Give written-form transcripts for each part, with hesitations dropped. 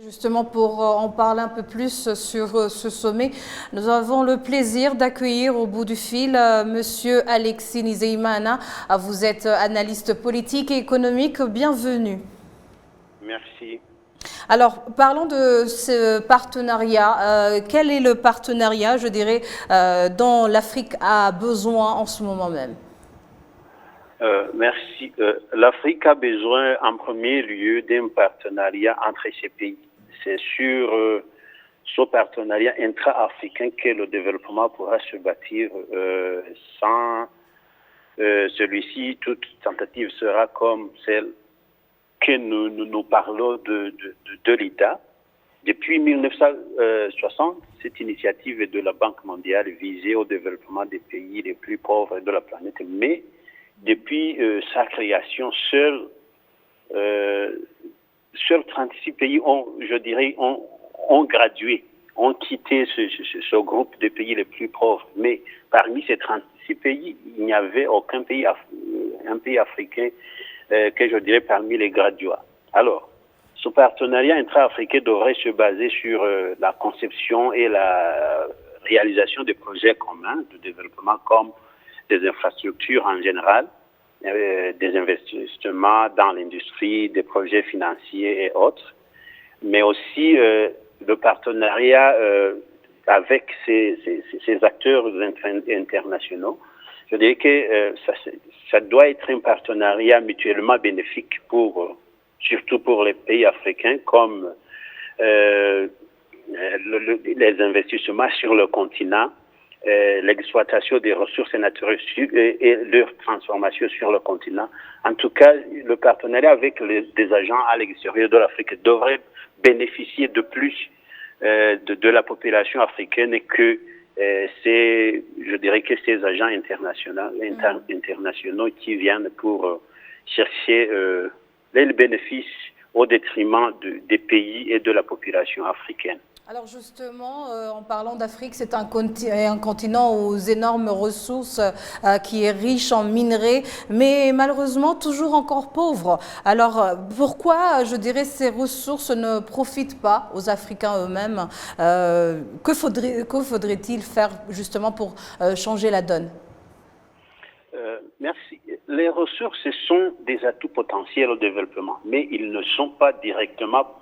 Justement, pour en parler un peu plus sur ce sommet, nous avons le plaisir d'accueillir au bout du fil Monsieur Alexis Nzeimana. Vous êtes analyste politique et économique. Bienvenue. Merci. Alors, parlons de ce partenariat. Quel est le partenariat, je dirais, dont l'Afrique a besoin en ce moment même? Merci. L'Afrique a besoin en premier lieu d'un partenariat entre ces pays. C'est sur ce partenariat intra-africain que le développement pourra se bâtir. Sans celui-ci, toute tentative sera comme celle que nous parlons de l'IDA. Depuis 1960, cette initiative est de la Banque mondiale visée au développement des pays les plus pauvres de la planète. Mais depuis sa création, seuls 36 pays ont gradué, ont quitté ce groupe de pays les plus pauvres. Mais parmi ces 36 pays, il n'y avait aucun pays, un pays africain que je dirais parmi les graduats. Alors, ce partenariat intra-africain devrait se baser sur la conception et la réalisation de projets communs de développement comme des infrastructures en général, des investissements dans l'industrie, des projets financiers et autres, mais aussi le partenariat avec ces acteurs internationaux. Je dirais que ça doit être un partenariat mutuellement bénéfique surtout pour les pays africains, comme les investissements sur le continent, l'exploitation des ressources naturelles et leur transformation sur le continent. En tout cas, le partenariat avec des agents à l'extérieur de l'Afrique devrait bénéficier de plus de la population africaine et que je dirais que ces agents internationaux qui viennent pour chercher les bénéfices au détriment des pays et de la population africaine. Alors justement, en parlant d'Afrique, c'est un continent aux énormes ressources, qui est riche en minerais, mais malheureusement toujours encore pauvre. Alors pourquoi, je dirais, ces ressources ne profitent pas aux Africains eux-mêmes? Que faudrait-il faire justement pour changer la donne? Merci. Les ressources sont des atouts potentiels au développement, mais ils ne sont pas directement...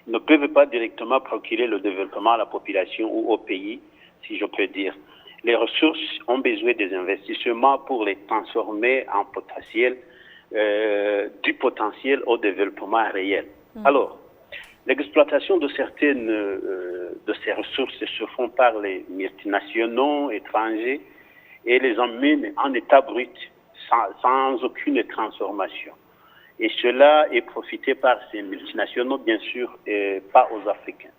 ne peuvent pas directement procurer le développement à la population ou au pays, si je peux dire. Les ressources ont besoin des investissements pour les transformer en potentiel, du potentiel au développement réel. Alors, l'exploitation de certaines de ces ressources se font par les multinationaux étrangers et les emmènent en état brut, sans aucune transformation. Et cela est profité par ces multinationaux, bien sûr, et pas aux Africains.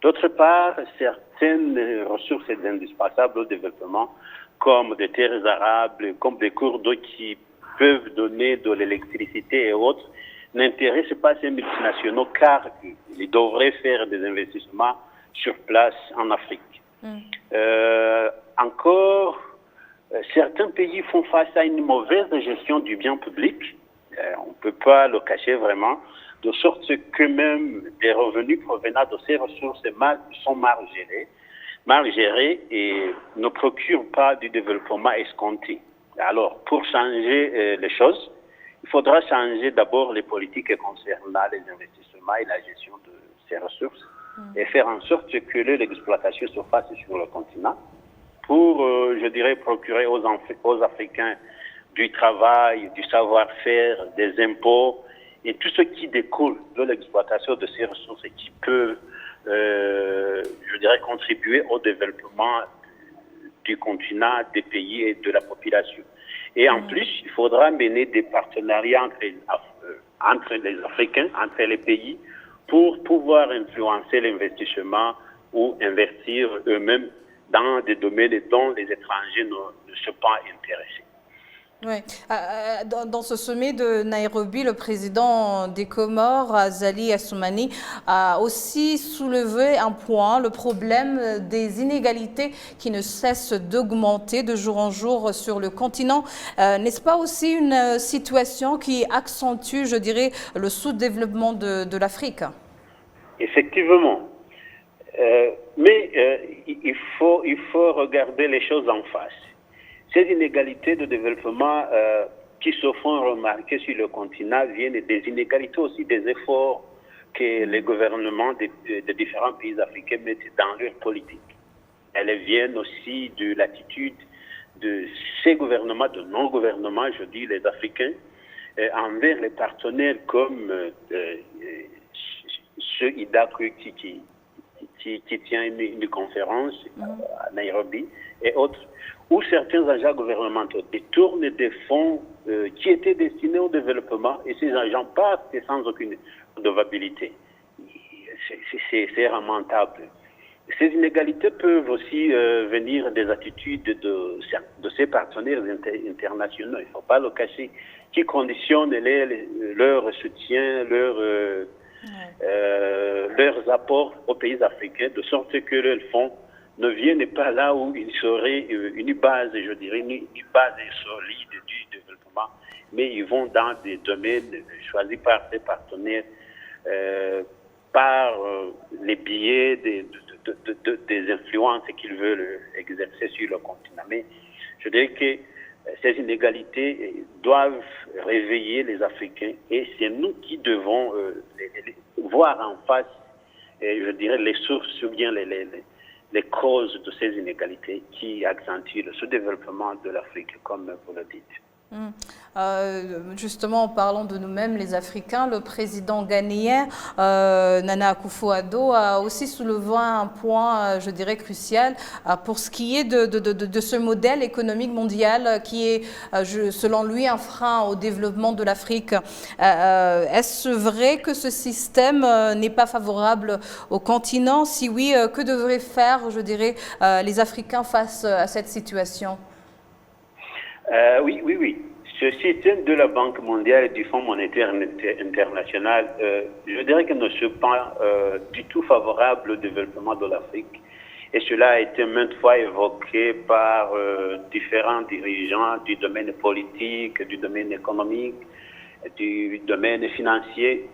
D'autre part, certaines ressources indispensables au développement, comme des terres arables, comme des cours d'eau qui peuvent donner de l'électricité et autres, n'intéressent pas ces multinationaux car ils devraient faire des investissements sur place en Afrique. Encore, certains pays font face à une mauvaise gestion du bien public. On ne peut pas le cacher vraiment, de sorte que même les revenus provenant de ces ressources sont mal gérés et ne procurent pas du développement escompté. Alors, pour changer les choses, il faudra changer d'abord les politiques concernant les investissements et la gestion de ces ressources et faire en sorte que l'exploitation se fasse sur le continent pour, je dirais, procurer aux Africains du travail, du savoir-faire, des impôts et tout ce qui découle de l'exploitation de ces ressources et qui peut, je dirais, contribuer au développement du continent, des pays et de la population. Et en plus, il faudra mener des partenariats entre les Africains, entre les pays, pour pouvoir influencer l'investissement ou investir eux-mêmes dans des domaines dont les étrangers ne sont pas intéressés. Oui. Dans ce sommet de Nairobi, le président des Comores, Azali Assoumani, a aussi soulevé un point, le problème des inégalités qui ne cessent d'augmenter de jour en jour sur le continent. N'est-ce pas aussi une situation qui accentue, je dirais, le sous-développement de l'Afrique? Effectivement. Il faut regarder les choses en face. Ces inégalités de développement qui se font remarquer sur le continent viennent des inégalités aussi des efforts que les gouvernements de différents pays africains mettent dans leur politique. Elles viennent aussi de l'attitude de ces gouvernements, de non-gouvernements, je dis les Africains, envers les partenaires comme ce IDA qui tient une conférence à Nairobi et autres, où certains agents gouvernementaux détournent des fonds qui étaient destinés au développement et ces agents partent sans aucune redevabilité. C'est lamentable. Ces inégalités peuvent aussi venir des attitudes de ces partenaires internationaux, il ne faut pas le cacher, qui conditionnent leur soutien, leurs apports aux pays africains, de sorte que leurs fonds ne viennent pas là où il serait une base, je dirais, une base solide du développement, mais ils vont dans des domaines choisis par ces partenaires, par les biais des influences qu'ils veulent exercer sur le continent. Mais je dirais que ces inégalités doivent réveiller les Africains et c'est nous qui devons voir en face, je dirais, les sources ou bien les causes de ces inégalités qui accentuent le sous-développement de l'Afrique, comme vous le dites. Justement, en parlant de nous-mêmes, les Africains, le président ghanéen, Nana Akufo-Addo, a aussi soulevé un point, je dirais, crucial pour ce qui est de ce modèle économique mondial qui est, selon lui, un frein au développement de l'Afrique. Est-ce vrai que ce système n'est pas favorable au continent? Si oui, que devraient faire, je dirais, les Africains face à cette situation? Oui. Ce système de la Banque mondiale et du Fonds monétaire international, je dirais qu'il ne se pas du tout favorable au développement de l'Afrique. Et cela a été maintes fois évoqué par différents dirigeants du domaine politique, du domaine économique, du domaine financier.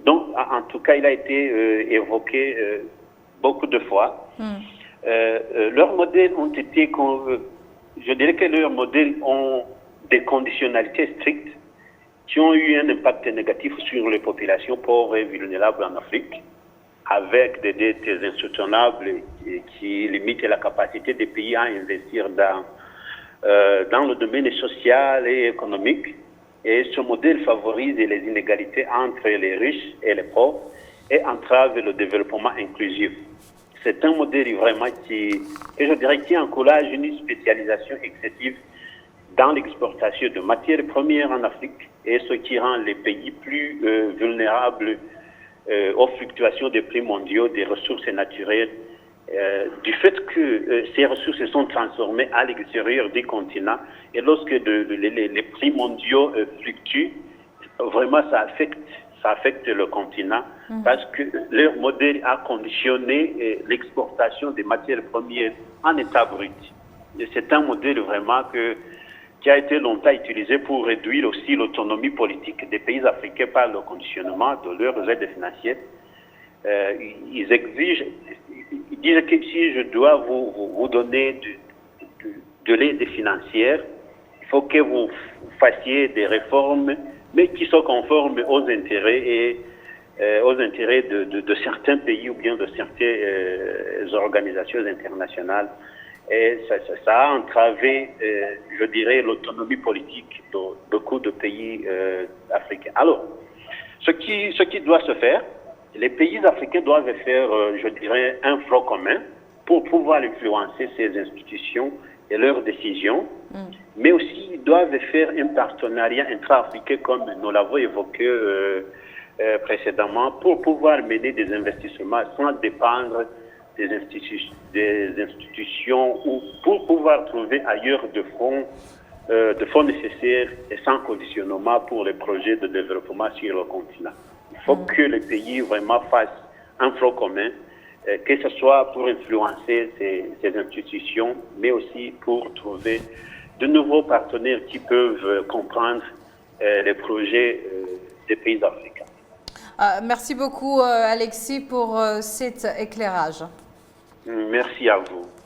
Donc, en tout cas, il a été évoqué beaucoup de fois. Leurs modèles ont été... Je dirais que leurs modèles ont des conditionnalités strictes qui ont eu un impact négatif sur les populations pauvres et vulnérables en Afrique, avec des dettes insoutenables qui limitent la capacité des pays à investir dans le domaine social et économique. Et ce modèle favorise les inégalités entre les riches et les pauvres et entrave le développement inclusif. C'est un modèle vraiment qui encourage une spécialisation excessive dans l'exportation de matières premières en Afrique et ce qui rend les pays plus vulnérables aux fluctuations des prix mondiaux des ressources naturelles. Du fait que ces ressources sont transformées à l'extérieur du continent et lorsque les prix mondiaux fluctuent, vraiment ça affecte le continent parce que leur modèle a conditionné l'exportation des matières premières en état brut. C'est un modèle vraiment qui a été longtemps utilisé pour réduire aussi l'autonomie politique des pays africains par le conditionnement de leurs aides financières. Ils exigent, ils disent que si je dois vous donner de l'aide financière, il faut que vous fassiez des réformes mais qui sont conformes aux intérêts de certains pays ou bien de certaines organisations internationales. Et ça a entravé, je dirais, l'autonomie politique de beaucoup de pays africains. Alors, ce qui doit se faire, les pays africains doivent faire, je dirais, un front commun pour pouvoir influencer ces institutions et leurs décisions, mais aussi ils doivent faire un partenariat intra-africain comme nous l'avons évoqué précédemment pour pouvoir mener des investissements sans dépendre des institutions ou pour pouvoir trouver ailleurs de fonds nécessaires et sans conditionnement pour les projets de développement sur le continent. Il faut que les pays vraiment fassent un front commun, que ce soit pour influencer ces institutions, mais aussi pour trouver de nouveaux partenaires qui peuvent comprendre les projets des pays africains. Merci beaucoup Alexis pour cet éclairage. Merci à vous.